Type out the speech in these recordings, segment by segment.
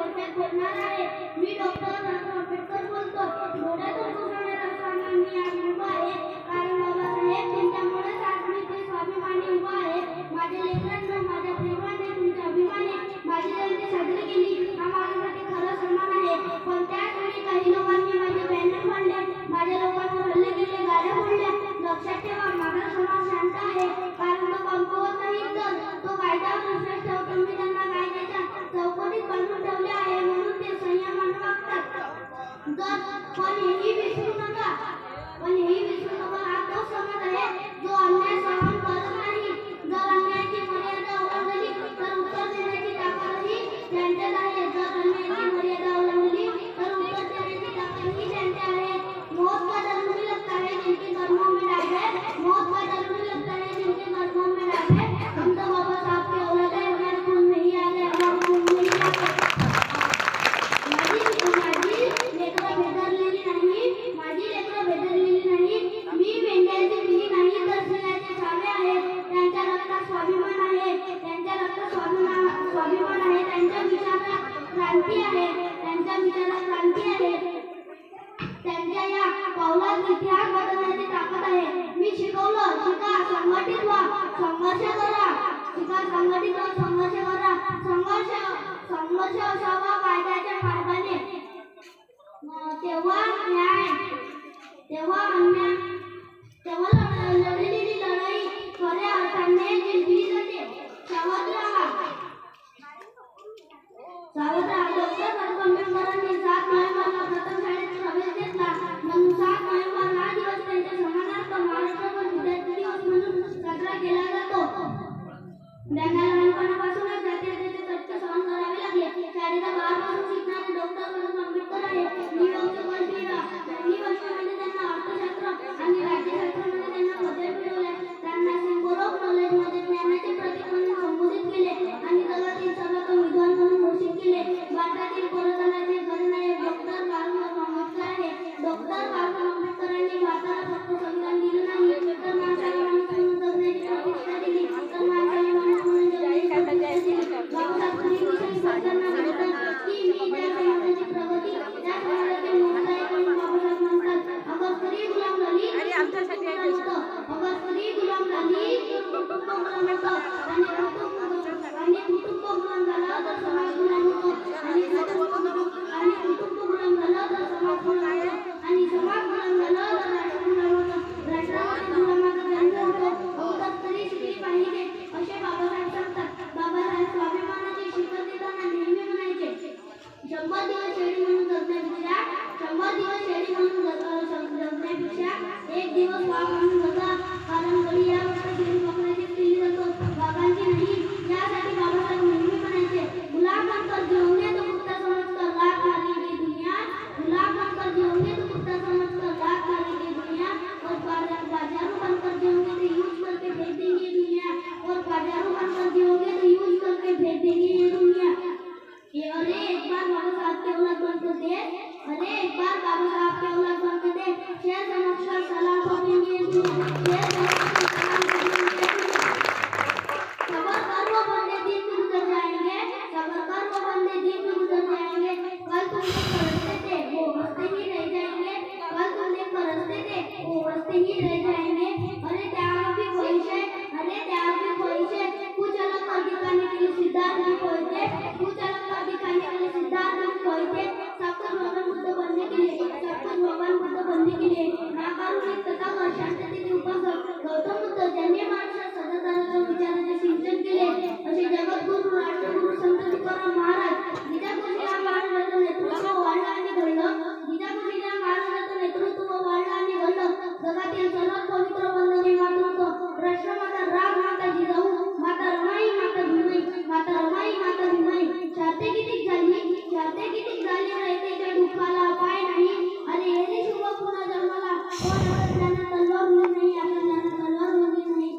थोडक्यात बोलणार आहे. मी डॉक्टर बाबासाहेब आंबेडकर बोलतो. डोळ्यातून पुसणाऱ्या रसांना मी आज उभा आहे, कारण बाबासाहेब त्यांच्यामुळेच आज मी ते स्वाभिमानी उभा आहे. माझ्या लेकरांना माझ्या प्रेमाने तुमच्या अभिमाने माझी जयंती साजरी केली हा माझ्यासाठी खरा सन्मान आहे. पण त्याच वेळी काही लोकांनी माझे बॅनर फाडले, माझ्या लोकांवर हल्ले केले, गाड्या फोडल्या. लक्षात ठेवा, माझा समाज शांत आहे, कारण तो कमकुवत नाही, तर तो कायद्यावर विश्वास ठेवतो. मी त्यांना कायद्याच्या चौकटीत बांधून ठेवले आहे, म्हणून ते संयमाने वागतात. पण हेही विसरू नका, हा तो समाज आहे जो अन्याय सहन करत नाही. जर अन्यायाची मर्यादा ओलांडली तर उत्तर देण्याची ताकदही त्यांच्यात आहे. जर अन्यायाची मर्यादा ओलांडली तर उत्तर देण्याची ताकदही त्यांच्यात आहे. मौत का डर नहीं लगता है जिनके कर्मों में डाक है, मौत का डर नहीं लगता है जिनके कर्मों में डाक है. हम तो बाबा साहब के औलाद है, हमारे खून में ही आ गए, हमारे खून में ही आ गए. माझी लेकरं भेदरलेली नाही, माझी लेकरं भेदरलेली नाही. मी मेंढ्याची पिढी नाही, तर सिंहाचे छावे आहेत. त्यांच्या रक्तात स्वाभिमान आहे, त्यांच्या रक्तात स्वाभिमान आहे. त्यांच्या विचारात क्रांती आहे, त्यांच्या विचारात क्रांती आहे. त्यांच्या या पावलात इतिहास बदलण्याची ताकद आहे. मी शिकवलं, शिका, संघटित व्हा, संघर्ष करा. शिका, संघटित व्हा, संघर्ष करा. संघर्ष असावा कायद्याच्या मार्गाने. तेव्हा न्याय, तेव्हा अन्याय, तेव्हा लढलेली लढाई खऱ्या अर्थाने जिंकली जाते. सावध राहा, सावध राहा. डॉक्टर बाबासाहेब आंबेडकरांनी 7 नोव्हेंबरला प्रथम शाळेत प्रवेश घेतला, म्हणून 7 नोव्हेंबर हा दिवस त्यांच्या सन्मानार्थ महाराष्ट्रभर विद्यार्थी दिवस म्हणून साजरा केला जातो. त्यांना लहानपणापासूनच जातीयतेचे चटके सहन करावे लागले. शाळेच्या बाहेरपासून शिकणारे डॉक्टर बाबासाहेब आंबेडकर आहेत. त्यांनी वर्षामध्ये त्यांना अर्थशास्त्र आणि राज्यशास्त्रामध्ये त्यांना पदवी मिळवल्या. त्यांना सिम्बॉल ऑफ नॉलेजमध्ये ज्ञानाचे प्रतीक म्हणून संबोधित केले आणि जगातील सर्वात विद्वान म्हणून घोषित केले. भारतातील पुरातनाचे जननायक डॉक्टर बाबासाहेब आंबेडकर आहेत. डॉक्टर बाबासाहेब आंबेडकरांनी भारताला फक्त संविधान दिलं नाही, तर माणसाला माणूस म्हणून जगण्याची प्रतिष्ठा दिली, तर माणसाला माणूस म्हणून जगण्याची प्रतिष्ठा दिली. बाबासाहेब पूर्वीविषयी बोलताना म्हणतात की मी त्या समाजाची प्रगती, त्या समाजाचे मोठेपण म्हणून बाबासाहेब म्हणतात, अगर खरी गुलाम झाली अगर खरी गुलाम झाली तर कुटुंब गुलाम होतं, आणि कुटुंब गुलाम झाला तर समाज गुलाम होतो, आणि कुटुंब गुलाम झाला तर समाज गुलाम होतो, आणि समाज गुलाम झाला तर राष्ट्र गुलाम होतो, राष्ट्रामध्ये गुलामाचा जन्म होतो. अगोदर तरी शिकली पाहिजे असे बाबासाहेब सांगतात. बाबासाहेब स्वाभिमानाची शिकवण देताना नेहमी म्हणायचे, 100 दिवस शेळी म्हणून जगण्यापेक्षा 100 दिवस शेळी म्हणून जगण्यापेक्षा 1 दिवस वाघ म्हणून जगा, कारण गडी या वर्षी शेळी पकडायची केली जातो, वाघांची नाही. यासाठी बाबासाहेब नेहमी म्हणायचे, गुलाम बनकर जिओगे तो कुत्ता समझकर लात मारेगी दुनिया, गुलाम बनकर जिओगे तो कुत्ता समझकर लात मारेगी दुनिया, और बाजारू बनकर जिओगे तो यूज करके फेंक देंगे ये दुनिया, और बाजारू बनकर जिओगे तो यूज करके फेंक देंगे ये दुनिया. अरे एक बार बाबा साहब के औलाद बनकर दे, अरे एक बार बाबा साहब के औलाद बनकर दे, शेर समझकर सलाम ठोकेंगे दुनिया, शेर समझकर सलाम ठोकेंगे. सबर कर वो बंदे दिन भी गुजर जाएंगे, सबर कर वो बंदे दिन भी गुजर जाएंगे. कल तुमने करते थे वो हंसते ही रह जाएंगे, कल तुमने करते थे वो हंसते ही रह जाएंगे. अरे त्याग भी ख्वाहिश है, अरे त्याग भी ख्वाहिश है, कुछ अलग कर दिखाने के लिए सिद्धार्थ भी खोए थे, कुछ अलग कर दिखाने के लिए सिद्धार्थ भी खोए थे. सबका भगवान बुद्ध बनने के लिए, सबका भगवान बुद्ध बनने के लिए नाकारुणिक तथा शांततेचे उपासक गौतम बुद्ध, ज्यांनी महाराष्ट्रात सदाचाराच्या विचाराचे सिंचन केले, असे जगद्गुरू राष्ट्रगुरू संत तुकाराम महाराज. जिजाबाईंच्या महाराजांचं नेतृत्व वाढलं आणि घडलं, जिजाबाईंच्या महाराजांचं नेतृत्व वाढलं आणि घडलं. जगातील सर्वात पवित्र वंदनीय माता होतं राष्ट्रमाता राजमाता जिजाऊ, माता रमाई, माता भीमाई, माता रमाई, माता भीमाई. शाते किती झाली रयतेच्या दुःखाला अपाय नाही. अरे येणे शुभ पुन्हा जन्माला, पण आता ज्ञानात तलवार उभी नाही, आता ज्ञानात तलवार उभी नाही.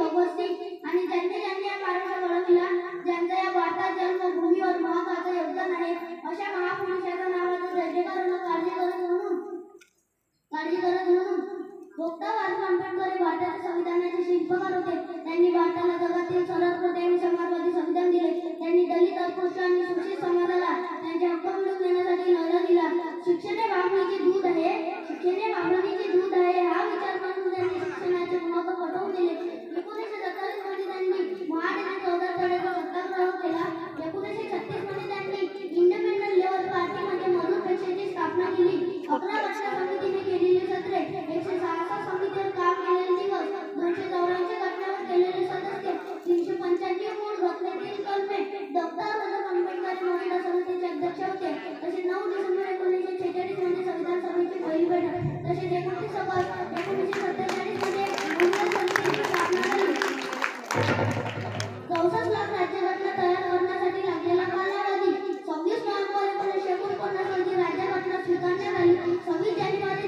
भगत सिंग आणि ज्यांनी या महाराष्ट्र घडविला, ज्यांचा या भारतात जन्मभूमीवर महत्त्वाचं योगदान आहे, अशा महापुरुषाच्या नावाचा जयजयकार होणं काळजी करत म्हणून डॉक्टर बाबासाहेब आंबेडकर हे भारताच्या संविधानाचे शिल्पकार होते. त्यांनी भारताला जगातील सर्वोत्कृष्ट आणि समाजवादी संविधान दिले. त्यांनी दलित, अस्पृश्य आणि शोषित समाजाला त्यांचे हक्क मिळवून देण्यासाठी लढा दिला. शिक्षण हे भावनेचे दूध आहे, शिक्षण हे भावनेचे दूध आहे हा विचार मांडून त्यांनी शिक्षणाचे महत्त्व पटवून दिले. 1947 मध्ये त्यांनी महाराष्ट्र चौदारपाड्याचा सत्याग्रह केला. 1936 मध्ये त्यांनी इंडिपेंडंट लेबर पार्टीमध्ये मजूर पक्षाची स्थापना केली. 11 घटना समितीने केलेली सत्रे, 166 समितीवर काम केलेले दिवस, 284 घटनावर केलेले सदस्य, 395 मूळ घटनेतील कलमे, डॉक्टर बाबासाहेब आंबेडकर महिला समितीचे अध्यक्ष होते. तसेच 9 डिसेंबर 1946 मध्ये संविधान सभेची पहिली बैठक, तसेच 29 ऑगस्ट 1947 मध्ये महिला समितीची स्थापना झाली. 64 लाख राज्यघटना तयार करण्यासाठी लागलेला कालावधी 26 नोव्हेंबर 1949 रोजी राज्यघटना स्वीकारण्यात आली. 26 जानेवारी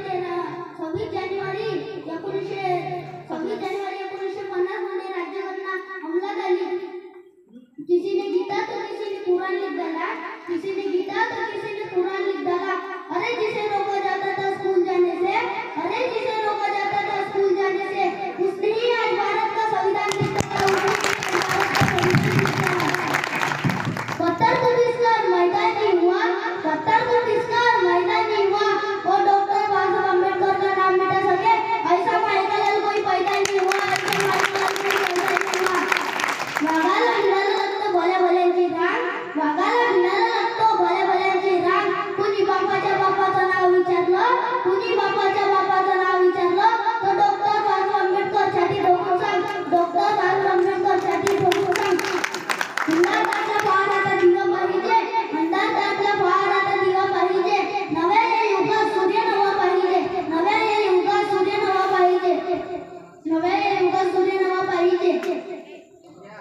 1950 मध्ये राज्यघटना अंमलात आली. किसी ने गीता तो किसी ने कुरान लिख डाला, किसी ने गीता तो किसी ने कुरान लिख डाला. अरे जिसे रोका जाता था स्कूल जाने से, अरे जिसे रोका जाता था स्कूल जाने से, उसने ही आज भारत का संविधान लिखा था. पत्थर को किसका मैदानी हुआ, पत्थर को किसका मैदानी हुआ, और डॉक्टर बाबासाहेब आंबेडकर का नाम मिटा सके ऐसा माइकल कोई पैदा नहीं हुआ, ऐसा माइकल कोई पैदा नहीं हुआ. वाघाला भिडायला लागतो भल्या भल्यांची रांग, वाघाला भिडायला लागतो भल्या भल्यांची रांग. कुणी बापाच्या बापाचं नाव विचारलं, कुणी बापाच्या बापाचं नाव विचारलं तर डॉक्टर बाबासाहेब आंबेडकर साठी डोकं सांग, डॉक्टर बाबासाहेब आंबेडकर साठी डोकं सांग. अंधारातला फार आता दिवा पाहिजे, अंधारातला फार आता दिवा पाहिजे. नव्या युगात सूर्य नवा पाहिजे, नव्या युगात सूर्य नवा पाहिजे, नव्या युगात सूर्य नवा पाहिजे.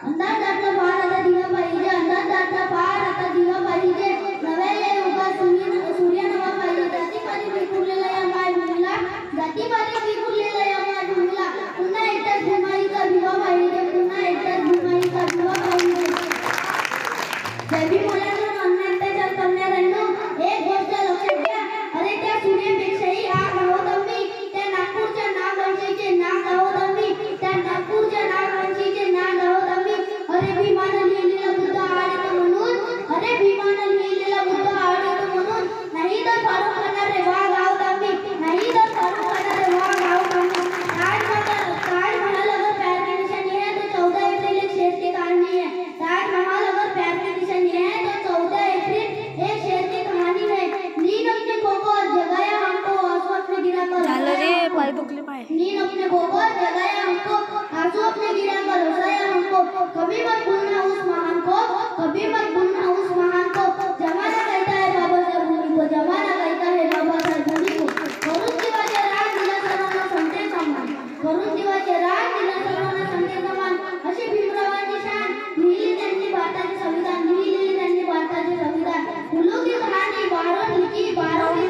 अंधारातला फार आता दिवा पाहिजे, अंधारातला फार आता दिवा पाहिजे. नव्या युगात सूर्य नवा पाहिजे. जातीपाती विखुरलेला या मायभूमीला, जातीपाती विखुरलेला या मायभूमीला पुन्हा एकदाच भूमाईचा दिवा पाहिजे, पुन्हा एकदाच भूमाईचा दिवा पाहिजे. जैवी मुलांना अत्याचार करणाऱ्यांनो एक गोष्ट लक्षात घ्या. अरे त्या सूर्यापेक्षाही आग आहोत आम्ही, त्या नागपूरच्या नागवंशीचे नाग आहोत आम्ही, त्या नागपूरच्या नागवंशीचे नाग आहोत आम्ही. अरे भीमानं लिहिलेला बुद्ध आडतो म्हणून, अरे भीमानं लिहिलेला बुद्ध आडतो म्हणून, नाही तर फारुख करणारे वाघ आहोत आम्ही, नाही तर फारुख करणारे वाघ आहोत आम्ही. ताजमहल अगर प्यार की निशानी है तो 14 अप्रैल एक शेर की कहानी है. ताजमहल अगर प्यार की निशानी है तो 14 अप्रैल एक शेर की कहानी है. नींद अपने खो को जगाया हमको, आंसू अपने गिरा कर झालं रे पाय दुखले पाय. नींद अपने खो को जगाया हमको, आंसू अपने गिरा कर हंसाया हमको. कभी मत भूलना उस महान को, कभी मत भूलना उस महान को. जमाना कहता है बाबा साहेब भूमी को, जमाना कहता है बाबा साहेब भूमी को. करून दिवाचे राग दिला सर्वांना समते समान, करून दिवाचे राग दिला सर्वांना समते समान. अशी भीमरावांची शान लिहिली त्यांनी भारताचे संविधान, लिहिलेली त्यांनी भारताचे संविधान. फूलों की कहानी बाहरों लिखी, बाहरों ने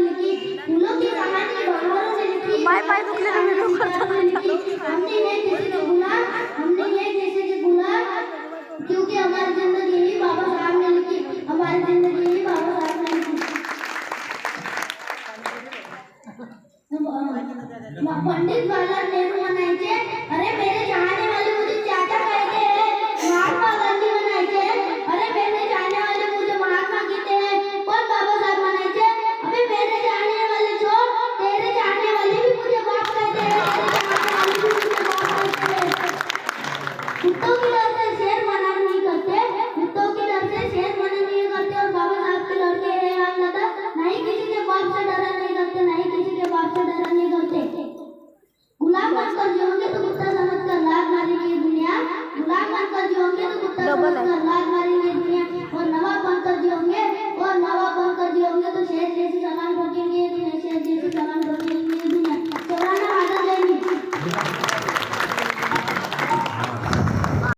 लिखी, फूलों की कहानी बाहरों ने लिखी, पाय दुखले रे मी लिखी. हमने ये किसी के गुलाम, हमने ये किसी के गुलाम, क्योंकि हमारी जिंदगी ही बाबा साहब ने लिखी, हमारी जिंदगी ही बाबा साहब ने लिखी. पंडित जवाहरलाल नेहरू म्हणायचे, अरे मेरे जहां